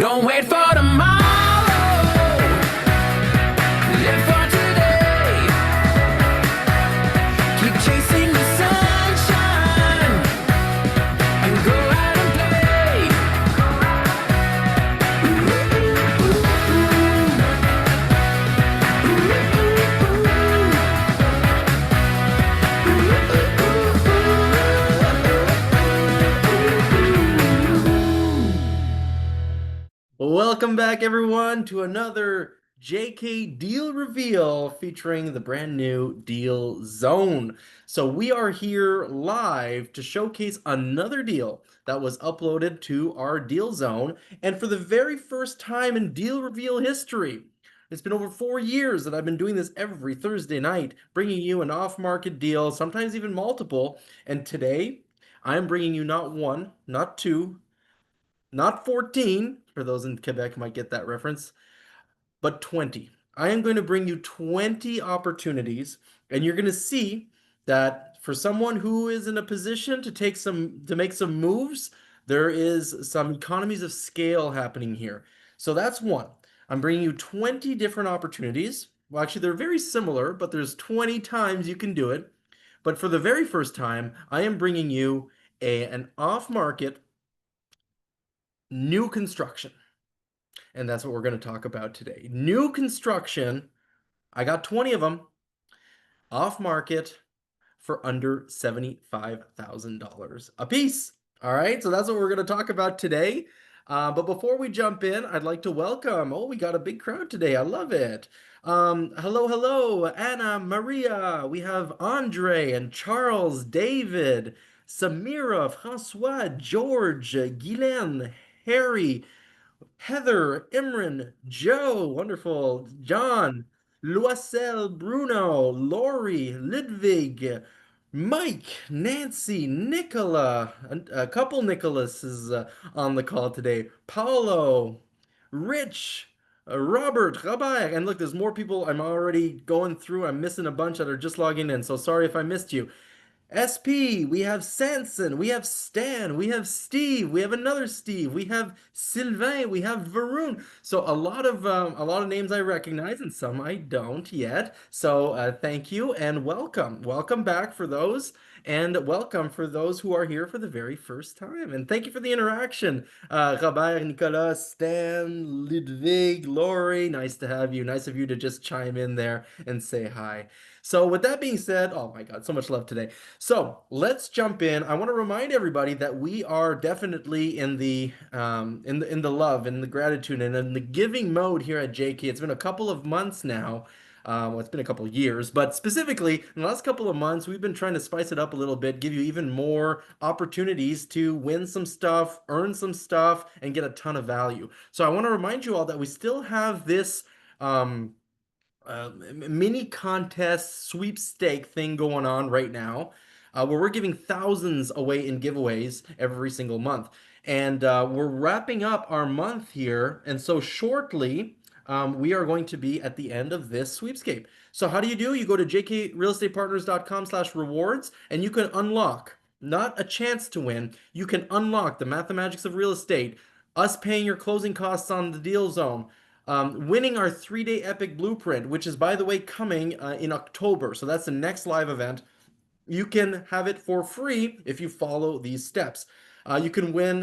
Don't wait for tomorrow. Live for today. Keep chasing the sunshine and go out and play. Welcome back, everyone, to another JK Deal Reveal featuring the brand new Deal Zone. So we are here live to showcase another deal that was uploaded to our Deal Zone, and for the very first time in Deal Reveal history. It's been over 4 years that I've been doing this every Thursday night, bringing you an off-market deal, sometimes even multiple. And today, I'm bringing you not one, not two, not 14, for those in Quebec might get that reference, but 20. I am going to bring you 20 opportunities, and you're going to see that for someone who is in a position to make some moves, there is some economies of scale happening here. So that's one. I'm bringing you 20 different opportunities. Well, actually, they're very similar, but there's 20 times you can do it. But for the very first time, I am bringing you an off-market new construction. And that's what we're going to talk about today. New construction, I got 20 of them off market for under $75,000 a piece. All right, so that's what we're going to talk about today. But before we jump in, I'd like to welcome. Oh, we got a big crowd today. I love it. Hello, Anna, Maria. We have Andre and Charles, David, Samira, Francois, George, Guylaine, Harry, Heather, Imran, Joe, wonderful, John, Loisel, Bruno, Lori, Ludwig, Mike, Nancy, Nicola, a couple Nicholases on the call today, Paolo, Rich, Robert, Rabbi, and look, there's more people I'm already going through. I'm missing a bunch that are just logging in, so sorry if I missed you. SP, we have Sanson, we have Stan, we have Steve, we have another Steve, we have Sylvain, we have Varun. So a lot of names I recognize and some I don't yet. So thank you and welcome. Welcome back for those and welcome for those who are here for the very first time. And thank you for the interaction. Robert, Nicolas, Stan, Ludwig, Lori, nice to have you. Nice of you to just chime in there and say hi. So with that being said, oh my God, so much love today. So let's jump in. I want to remind everybody that we are definitely in the love, in the gratitude, and in the giving mode here at JK. It's been a couple of months now. Well, it's been a couple of years, but specifically in the last couple of months, we've been trying to spice it up a little bit, give you even more opportunities to win some stuff, earn some stuff, and get a ton of value. So I want to remind you all that we still have this. Mini contest sweepstake thing going on right now, where we're giving thousands away in giveaways every single month. And we're wrapping up our month here. And so shortly, we are going to be at the end of this sweepscape. So how do you do? You go to jkrealestatepartners.com/rewards and you can unlock, not a chance to win, you can unlock the mathematics of real estate, us paying your closing costs on the deal zone, winning our 3-day epic blueprint, which is, by the way, coming in October. So that's the next live event. You can have it for free if you follow these steps. You will win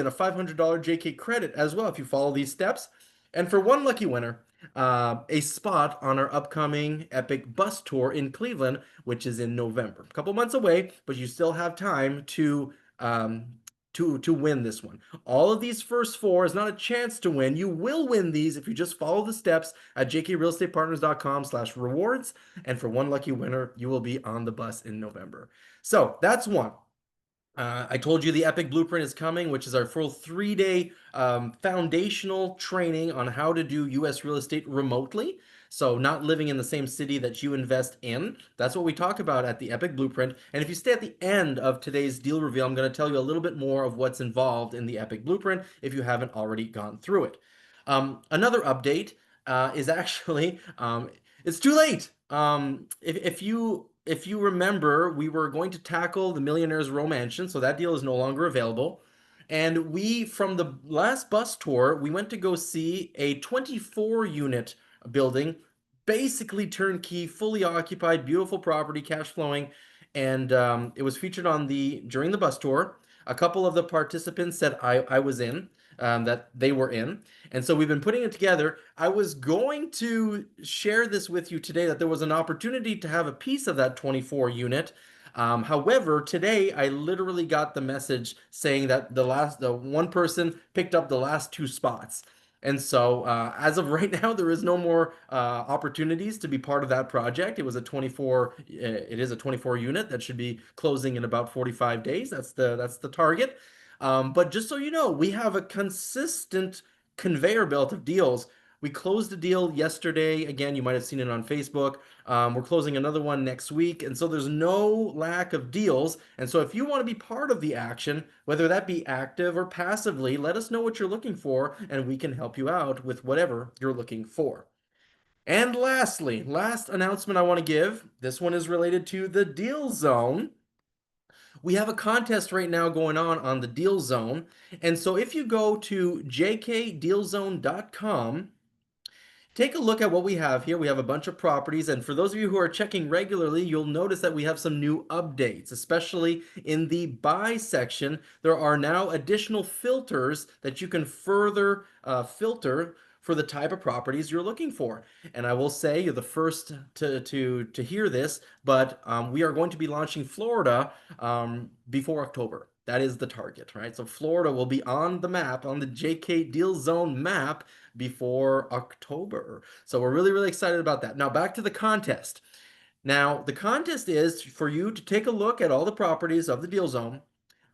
a $500 JK credit as well if you follow these steps. And for one lucky winner, a spot on our upcoming epic bus tour in Cleveland, which is in November. A couple months away, but you still have time to win this one. All of these first four is not a chance to win. You will win these if you just follow the steps at jkrealestatepartners.com/rewards. And for one lucky winner, you will be on the bus in November. So that's one. I told you the Epic Blueprint is coming, which is our full 3-day foundational training on how to do US real estate remotely. So not living in the same city that you invest in. That's what we talk about at the Epic Blueprint. And if you stay at the end of today's deal reveal, I'm going to tell you a little bit more of what's involved in the Epic Blueprint if you haven't already gone through it. Another update is actually, it's too late. If you remember, we were going to tackle the Millionaire's Row Mansion, so that deal is no longer available. And we, from the last bus tour, we went to go see a 24 unit building, basically turnkey, fully occupied, beautiful property, cash flowing. And it was featured on the during the bus tour. A couple of the participants said I was in, that they were in. And so we've been putting it together. I was going to share this with you today that there was an opportunity to have a piece of that 24 unit. However, today I literally got the message saying that the one person picked up the last two spots. And so, as of right now, there is no more opportunities to be part of that project. It was a 24, it is a 24 unit that should be closing in about 45 days. That's the target. But just so you know, we have a consistent conveyor belt of deals. We closed a deal yesterday. Again, you might have seen it on Facebook. We're closing another one next week. And so there's no lack of deals. And so if you want to be part of the action, whether that be active or passively, let us know what you're looking for and we can help you out with whatever you're looking for. And lastly, last announcement I want to give. This one is related to the Deal Zone. We have a contest right now going on the Deal Zone. And so if you go to jkdealzone.com, take a look at what we have here. We have a bunch of properties, and for those of you who are checking regularly, you'll notice that we have some new updates, especially in the buy section. There are now additional filters that you can further filter for the type of properties you're looking for. And I will say you're the first to hear this, but we are going to be launching Florida before October. That is the target, right? So Florida will be on the map, on the JK Deal Zone map before October. So we're really, really excited about that. Now back to the contest. Now, the contest is for you to take a look at all the properties of the Deal Zone,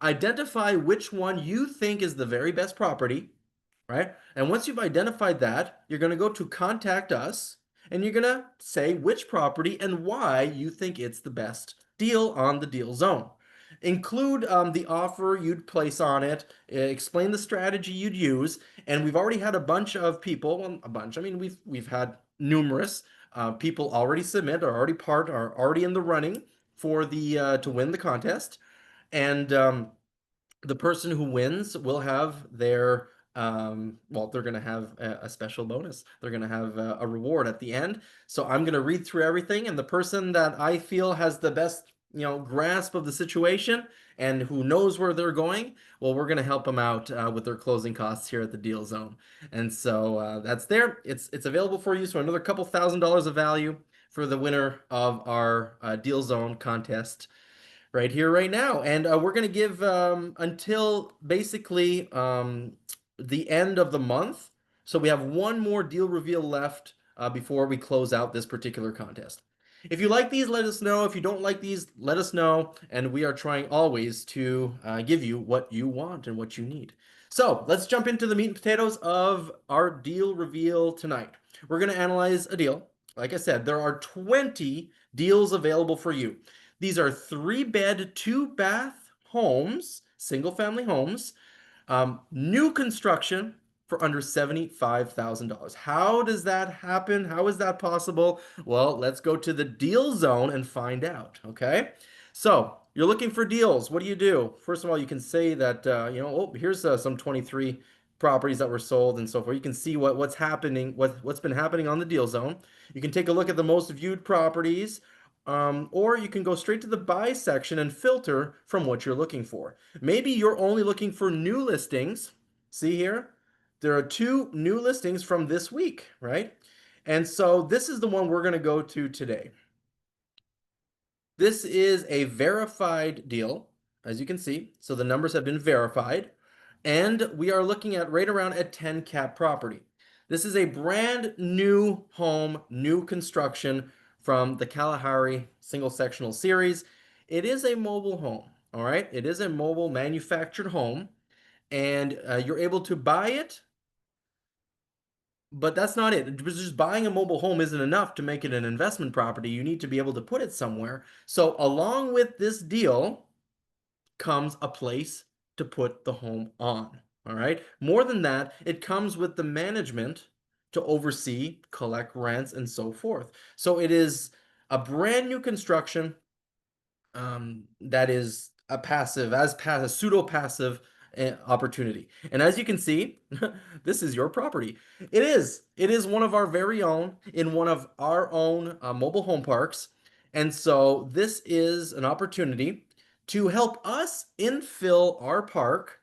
identify which one you think is the very best property, right? And once you've identified that, you're going to go to contact us and you're going to say which property and why you think it's the best deal on the Deal Zone. Include the offer you'd place on it, explain the strategy you'd use, and we've already had a bunch of people, well, a bunch, I mean, we've had numerous people already submit, are already in the running for the to win the contest, and the person who wins will have their well, they're going to have a special bonus. They're going to have a reward at the end. So I'm going to read through everything, and the person that I feel has the best, grasp of the situation and who knows where they're going, well, we're going to help them out with their closing costs here at the Deal Zone. And so that's there. It's available for you. So another couple $1,000s of value for the winner of our Deal Zone contest right here, right now. And we're going to give until basically the end of the month. So we have one more deal reveal left before we close out this particular contest. If you like these, let us know. If you don't like these, let us know. And we are trying always to give you what you want and what you need. So let's jump into the meat and potatoes of our deal reveal tonight. We're going to analyze a deal. Like I said, there are 20 deals available for you. These are 3-bed, 2-bath homes, single family homes, new construction for under $75,000. How does that happen? How is that possible? Well, let's go to the Deal Zone and find out, okay? So you're looking for deals. What do you do? First of all, you can say that, oh, here's some 23 properties that were sold and so forth. You can see what's happening, what's been happening on the Deal Zone. You can take a look at the most viewed properties, or you can go straight to the buy section and filter from what you're looking for. Maybe you're only looking for new listings. See here? There are 2 new listings from this week, right? And so this is the one we're going to go to today. This is a verified deal, as you can see. So the numbers have been verified. And we are looking at right around a 10 cap property. This is a brand new home, new construction from the Kalahari single sectional series. It is a mobile home, all right? It is a mobile manufactured home, and you're able to buy it, but that's not it. Just buying a mobile home isn't enough to make it an investment property. You need to be able to put it somewhere. So along with this deal comes a place to put the home on. All right. More than that, it comes with the management to oversee, collect rents, and so forth. So it is a brand new construction that is a passive, as pseudo passive opportunity. And as you can see, this is your property. It is. It is one of our very own in one of our own mobile home parks. And so this is an opportunity to help us infill our park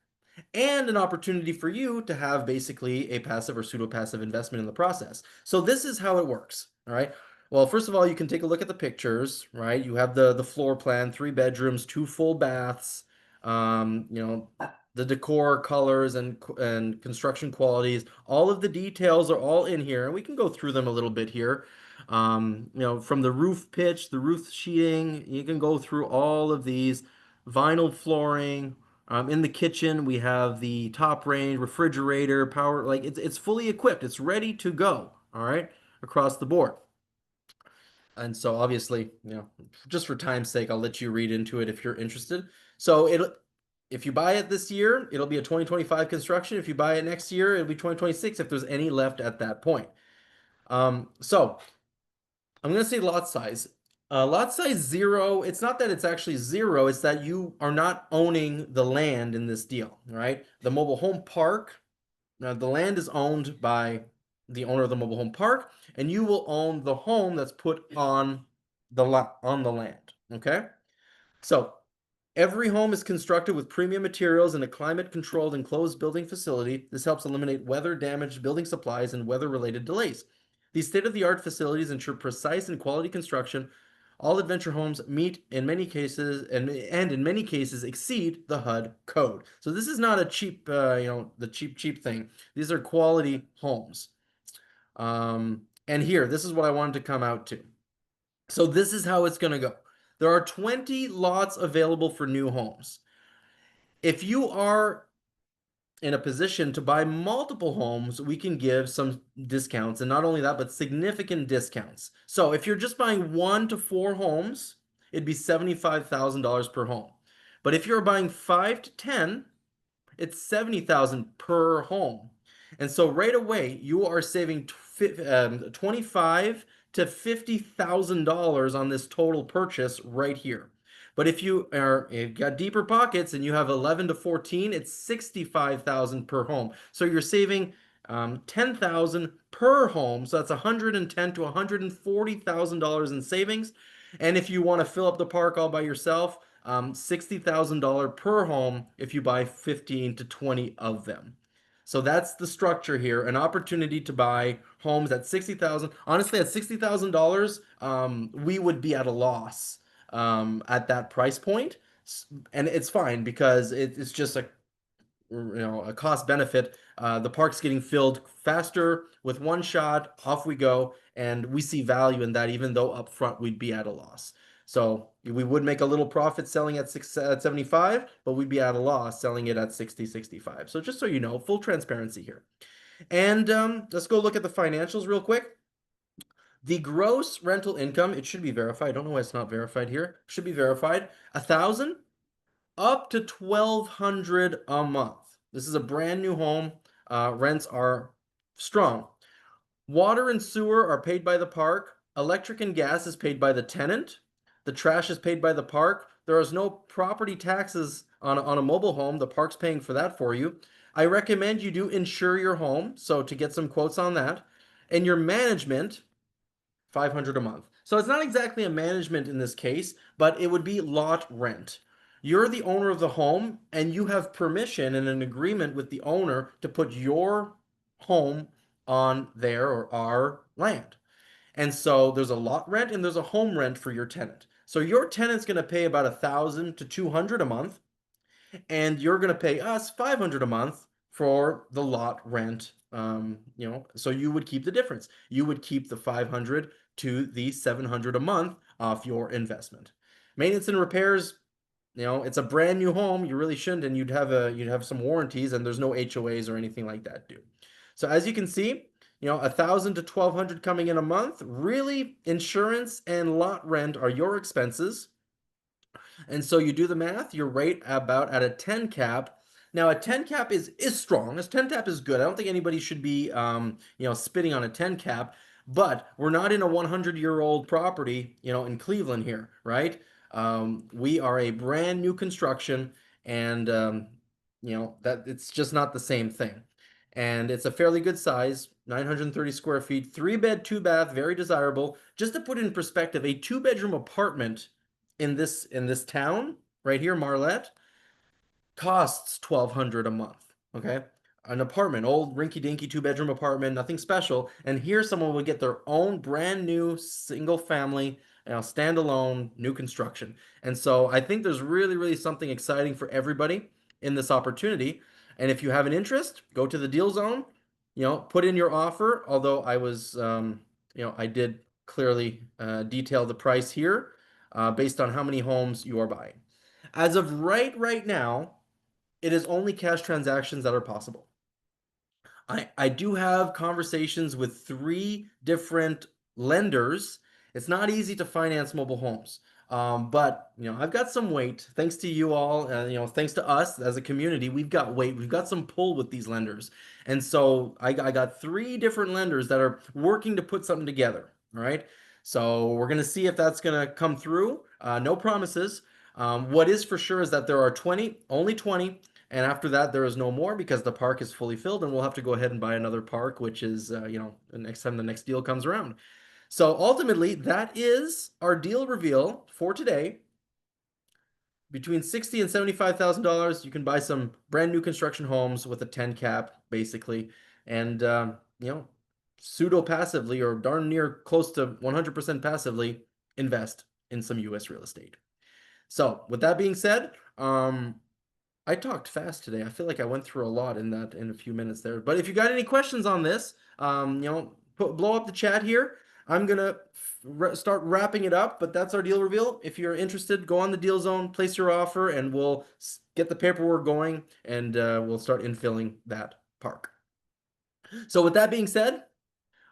and an opportunity for you to have basically a passive or pseudo passive investment in the process. So this is how it works. All right. Well, first of all, you can take a look at the pictures, right? You have the floor plan, 3 bedrooms, 2 full baths, the decor, colors, and construction qualities. All of the details are all in here, and we can go through them a little bit here. From the roof pitch, the roof sheeting, you can go through all of these vinyl flooring. In the kitchen, we have the top range refrigerator, power, like it's fully equipped. It's ready to go. All right, across the board. And so obviously, just for time's sake, I'll let you read into it if you're interested. So if you buy it this year, it'll be a 2025 construction. If you buy it next year, it'll be 2026 if there's any left at that point. So I'm going to say lot size. Lot size zero, it's not that it's actually zero, it's that you are not owning the land in this deal, right? The mobile home park, now the land is owned by the owner of the mobile home park, and you will own the home that's put on the lot on the land, okay? So every home is constructed with premium materials in a climate-controlled enclosed building facility. This helps eliminate weather-damaged building supplies and weather-related delays. These state-of-the-art facilities ensure precise and quality construction. All adventure homes meet in many cases and in many cases exceed the HUD code. So this is not a cheap, the cheap thing. These are quality homes. And here, this is what I wanted to come out to. So this is how it's going to go. There are 20 lots available for new homes. If you are in a position to buy multiple homes, we can give some discounts. And not only that, but significant discounts. So if you're just buying 1 to 4 homes, it'd be $75,000 per home. But if you're buying 5 to 10, it's 70,000 per home. And so right away, you are saving 25 to $50,000 on this total purchase right here. But if you've got deeper pockets and you have 11 to 14, it's 65,000 per home. So you're saving 10,000 per home. So that's 110 to $140,000 in savings. And if you want to fill up the park all by yourself, $60,000 per home if you buy 15 to 20 of them. So that's the structure here, an opportunity to buy homes at 60,000. Honestly, at $60,000, we would be at a loss at that price point. And it's fine because it's just a cost benefit. The park's getting filled faster with one shot, off we go, and we see value in that, even though upfront we'd be at a loss. So we would make a little profit selling at 75, but we'd be at a loss selling it at 60, 65. So just so you know, full transparency here. And let's go look at the financials real quick. The gross rental income, it should be verified. I don't know why it's not verified here. Should be verified. 1,000 up to 1,200 a month. This is a brand new home. Rents are strong. Water and sewer are paid by the park. Electric and gas is paid by the tenant. The trash is paid by the park. There is no property taxes on a mobile home. The park's paying for that for you. I recommend you do insure your home, so to get some quotes on that. And your management, 500 a month. So it's not exactly a management in this case, but it would be lot rent. You're the owner of the home and you have permission and an agreement with the owner to put your home on their or our land. And so there's a lot rent and there's a home rent for your tenant. So your tenant's going to pay about 1,000 to 200 a month, and you're going to pay us 500 a month for the lot rent. So you would keep the difference. You would keep the 500 to the 700 a month off your investment. Maintenance and repairs, it's a brand new home. You really shouldn't, and you'd have some warranties, and there's no HOAs or anything like that due. So as you can see, 1,000 to 1,200 coming in a month. Really, insurance and lot rent are your expenses. And so you do the math, you're right about at a 10 cap. Now a 10 cap is strong. This 10 cap is good. I don't think anybody should be spitting on a 10 cap, but we're not in a 100-year-old property, in Cleveland here, right? We are a brand new construction, and that it's just not the same thing. And it's a fairly good size, 930 square feet, 3 bed, 2 bath, very desirable. Just to put it in perspective, a 2 bedroom apartment in this town right here, Marlette, costs 1,200 a month. Okay. An apartment, old rinky dinky 2 bedroom apartment, nothing special. And here someone would get their own brand new single family, standalone new construction. And so I think there's really, really something exciting for everybody in this opportunity. And if you have an interest, go to the deal zone, put in your offer. Although I did clearly detail the price here based on how many homes you are buying. As of right now, it is only cash transactions that are possible. I do have conversations with 3 different lenders. It's not easy to finance mobile homes. But I've got some weight thanks to you all, thanks to us as a community. We've got weight, we've got some pull with these lenders. And so I got 3 different lenders that are working to put something together. All right. So we're going to see if that's going to come through. No promises. What is for sure is that there are 20, only 20, and after that, there is no more because the park is fully filled, and we'll have to go ahead and buy another park, which is, the next time the next deal comes around. So ultimately, that is our deal reveal for today. Between $60,000 and $75,000, you can buy some brand new construction homes with a 10 cap, basically, and pseudo passively or darn near close to 100% passively invest in some U.S. real estate. So, with that being said, I talked fast today. I feel like I went through a lot in a few minutes there. But if you got any questions on this, blow up the chat here. I'm gonna start wrapping it up, but that's our deal reveal. If you're interested, go on the deal zone, place your offer, and we'll get the paperwork going, and we'll start infilling that park. So with that being said,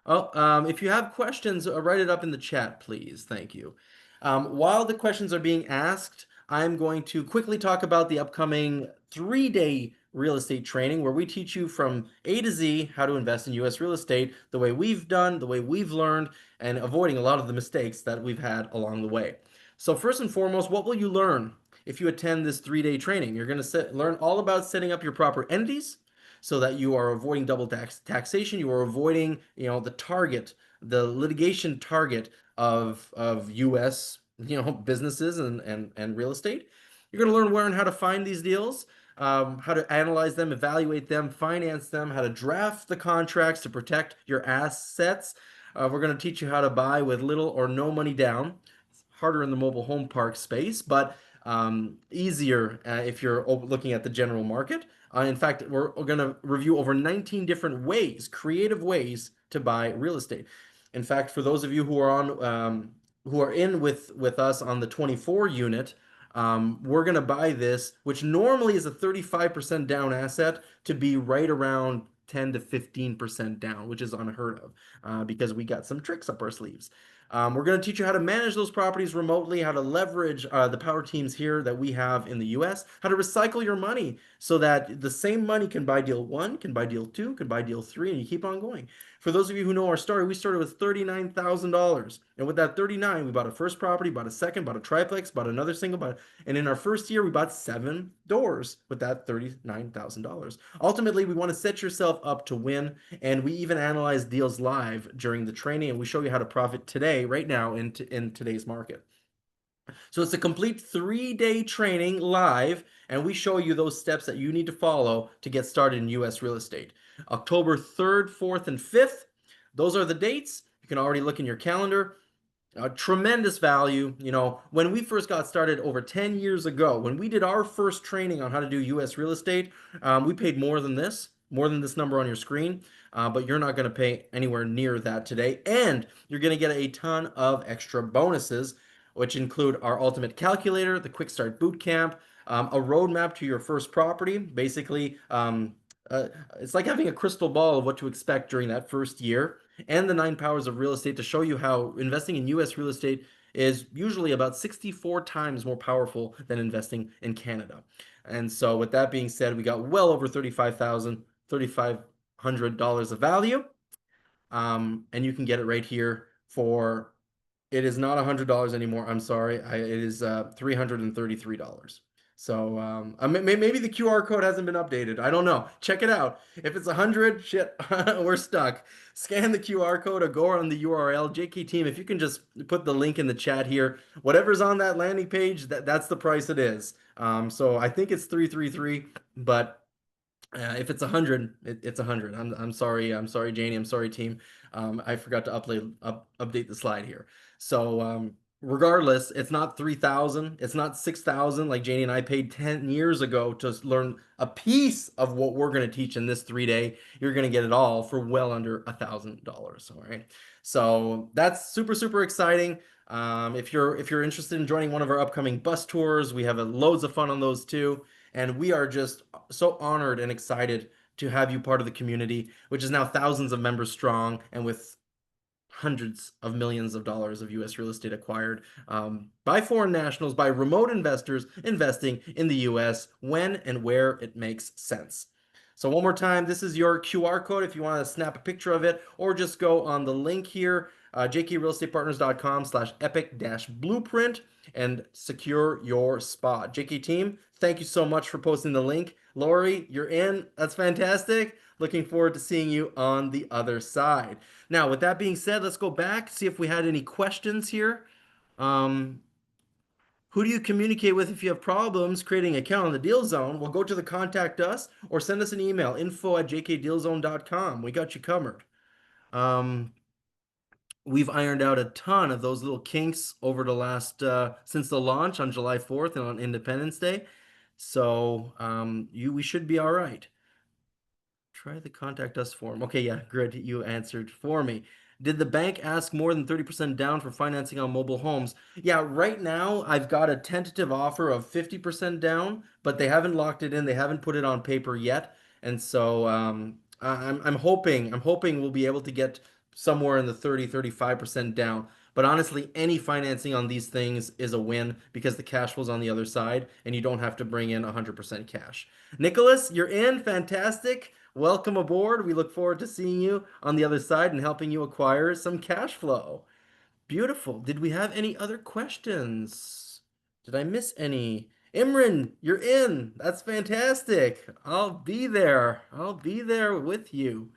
if you have questions, write it up in the chat, please. Thank you. While the questions are being asked, I'm going to quickly talk about the upcoming 3-day real estate training where we teach you from A to Z how to invest in US real estate the way we've done, the way we've learned, and avoiding a lot of the mistakes that we've had along the way. So first and foremost, what will you learn if you attend this 3-day training? You're going to learn all about setting up your proper entities so that you are avoiding double taxation. You are avoiding, the litigation target of U.S. businesses and real estate. You're going to learn where and how to find these deals, how to analyze them, evaluate them, finance them, how to draft the contracts to protect your assets. We're going to teach you how to buy with little or no money down. It's harder in the mobile home park space, but easier if you're looking at the general market. In fact, we're going to review over 19 different ways, creative ways to buy real estate. In fact, for those of you who are who are in with us on the 24 unit, we're going to buy this, which normally is a 35% down asset, to be right around 10 to 15% down, which is unheard of because we got some tricks up our sleeves. We're going to teach you how to manage those properties remotely, how to leverage the power teams here that we have in the US, how to recycle your money so that the same money can buy deal 1, can buy deal 2, can buy deal 3, and you keep on going. For those of you who know our story, we started with $39,000. And with that 39, we bought a first property, bought a second, bought a triplex, bought another single, and in our first year, we bought 7 doors with that $39,000. Ultimately, we want to set yourself up to win, and we even analyze deals live during the training, and we show you how to profit today, right now, in today's market. So it's a complete 3-day training live, and we show you those steps that you need to follow to get started in US real estate. October 3rd, 4th, and 5th. Those are the dates. You can already look in your calendar. Tremendous value. When we first got started over 10 years ago, when we did our first training on how to do US real estate, we paid more than this number on your screen, but you're not going to pay anywhere near that today. And you're going to get a ton of extra bonuses, which include our ultimate calculator, the quick start boot camp, a roadmap to your first property. Basically, it's like having a crystal ball of what to expect during that first year, and the 9 powers of real estate to show you how investing in US real estate is usually about 64 times more powerful than investing in Canada. And so with that being said, we got well over $3,500 of value. And you can get it right here for, it is not $100 anymore. I'm sorry. It is $333. So maybe the QR code hasn't been updated. I don't know. Check it out. If it's 100, shit, we're stuck. Scan the QR code or go on the URL. JK team, if you can just put the link in the chat here, whatever's on that landing page, that's the price it is. So I think it's 333, but if it's 100, it's 100. I'm sorry. I'm sorry, Janie. I'm sorry, team. I forgot to update the slide here. So regardless, it's not 3,000. It's not 6,000 like Janie and I paid 10 years ago to learn a piece of what we're going to teach in this 3 day. You're going to get it all for well under $1,000. All right. So that's super, super exciting. If you're interested in joining one of our upcoming bus tours, we have loads of fun on those too. And we are just so honored and excited to have you part of the community, which is now thousands of members strong and with hundreds of millions of dollars of US real estate acquired by foreign nationals, by remote investors investing in the US when and where it makes sense. So, one more time, this is your QR code if you want to snap a picture of it, or just go on the link here, jkrealestatepartners.com/epic-blueprint, and secure your spot. JK team, thank you so much for posting the link. Lori, you're in. That's fantastic. Looking forward to seeing you on the other side. Now, with that being said, let's go back, see if we had any questions here. Um, who do you communicate with if you have problems creating an account on the Deal Zone? Well, go to the contact us or send us an email, info@jkdealzone.com. We got you covered. Um, we've ironed out a ton of those little kinks over the last since the launch on July 4th and on Independence Day. So we should be all right. Try the contact us form. Okay, yeah, good. You answered for me. Did the bank ask more than 30% down for financing on mobile homes? Yeah, right now I've got a tentative offer of 50% down, but they haven't locked it in. They haven't put it on paper yet. And so I'm hoping we'll be able to get somewhere in the 35% down. But honestly, any financing on these things is a win because the cash flow's on the other side and you don't have to bring in 100% cash. Nicholas, you're in. Fantastic. Welcome aboard. We look forward to seeing you on the other side and helping you acquire some cash flow. Beautiful. Did we have any other questions? Did I miss any? Imran, you're in. That's fantastic. I'll be there. I'll be there with you.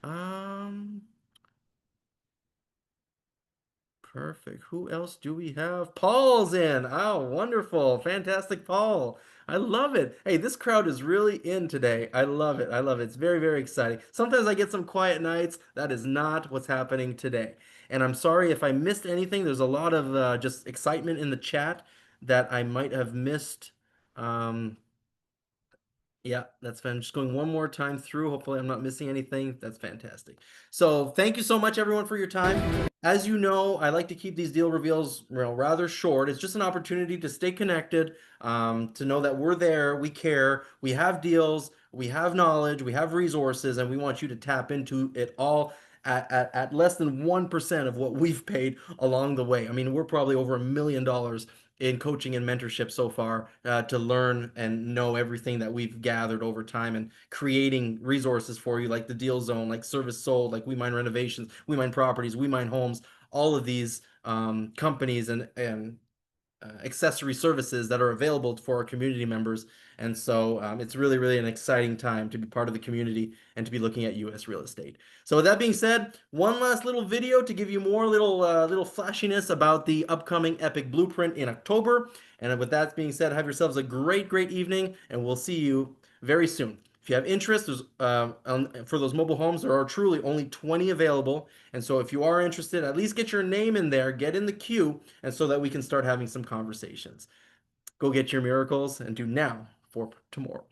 Um, Perfect. Who else do we have? Paul's in. Oh, wonderful. Fantastic, Paul. I love it. Hey, this crowd is really in today. I love it. I love it. It's very, very exciting. Sometimes I get some quiet nights. That is not what's happening today. And I'm sorry if I missed anything. There's a lot of just excitement in the chat that I might have missed. Um, yeah, that's fine. I'm just going one more time through. Hopefully, I'm not missing anything. That's fantastic. So, thank you so much, everyone, for your time. As you know, I like to keep these deal reveals, rather short. It's just an opportunity to stay connected, to know that we're there, we care, we have deals, we have knowledge, we have resources, and we want you to tap into it all at less than 1% of what we've paid along the way. I mean, we're probably over $1 million in coaching and mentorship so far to learn and know everything that we've gathered over time and creating resources for you like the Deal Zone, like Service Sold, like We Mine Renovations, We Mine Properties, We Mine Homes, all of these companies and accessory services that are available for our community members. And so it's really, really an exciting time to be part of the community and to be looking at US real estate. So with that being said, one last little video to give you more little flashiness about the upcoming Epic Blueprint in October. And with that being said, have yourselves a great, great evening, and we'll see you very soon. If you have interest, for those mobile homes, there are truly only 20 available. And so if you are interested, at least get your name in there, get in the queue, and so that we can start having some conversations. Go get your miracles and do now for tomorrow.